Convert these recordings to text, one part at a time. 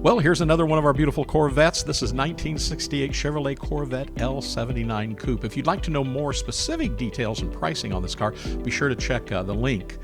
Well, here's another one of our beautiful Corvettes. This is 1968 Chevrolet Corvette L79 Coupe. If you'd like to know more specific details and pricing on this car, be sure to check the link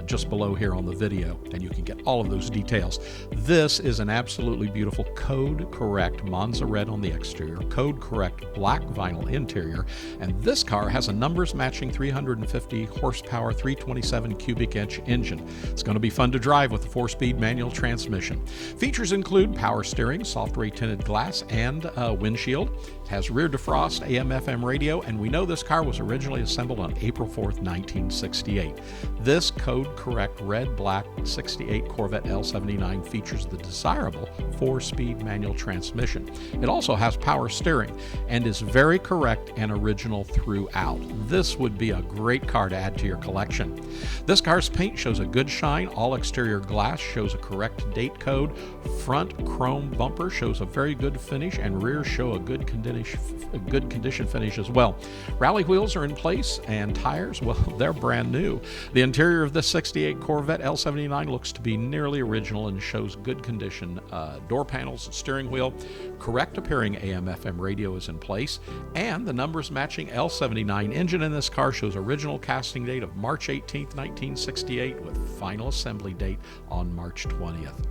just below here on the video, and you can get all of those details. This is an absolutely beautiful code-correct Monza Red on the exterior, code-correct black vinyl interior, and this car has a numbers-matching 350 horsepower, 327 cubic inch engine. It's going to be fun to drive with the 4-speed manual transmission. Features include power steering, soft-ray tinted glass, and windshield. It has rear defrost, AM/FM radio, and we know this car was originally assembled on April 4th, 1968. This code-correct red-black 68 Corvette L79 features the desirable 4-speed manual transmission. It also has power steering and is very correct and original throughout. This would be a great car to add to your collection. This car's paint shows a good shine, all exterior glass shows a correct date code, front chrome bumper shows a very good finish, and rear show a good condition finish as well. Rally wheels are in place, and tires, well, they're brand new. The interior of this 68 Corvette L79 looks to be nearly original and shows good condition. Door panels, steering wheel, correct appearing AM/FM radio is in place, and the numbers matching L79 engine in this car shows original casting date of March 18th, 1968 with final assembly date on March 20th.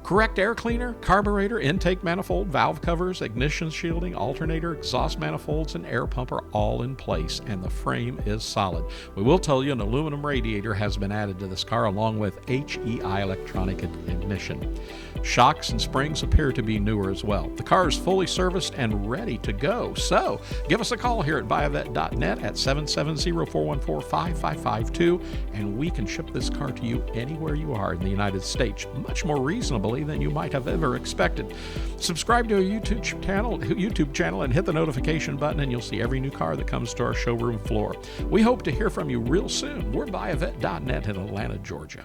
Correct air cleaner, carburetor, intake manifold, valve covers, ignition shielding, alternator, exhaust manifolds, and air pump are all in place, and the frame is solid. We will tell you an aluminum radiator has been added to this car along with HEI electronic ignition. Shocks and springs appear to be newer as well. The car is fully serviced and ready to go. So give us a call here at buyavette.net at 770-414-5552, and we can ship this car to you anywhere you are in the United States, much more reasonably than you might have ever expected. Subscribe to our YouTube channel and hit the notification button, and you'll see every new car that comes to our showroom floor. We hope to hear from you real soon. We're buyavette.net in Atlanta, Georgia.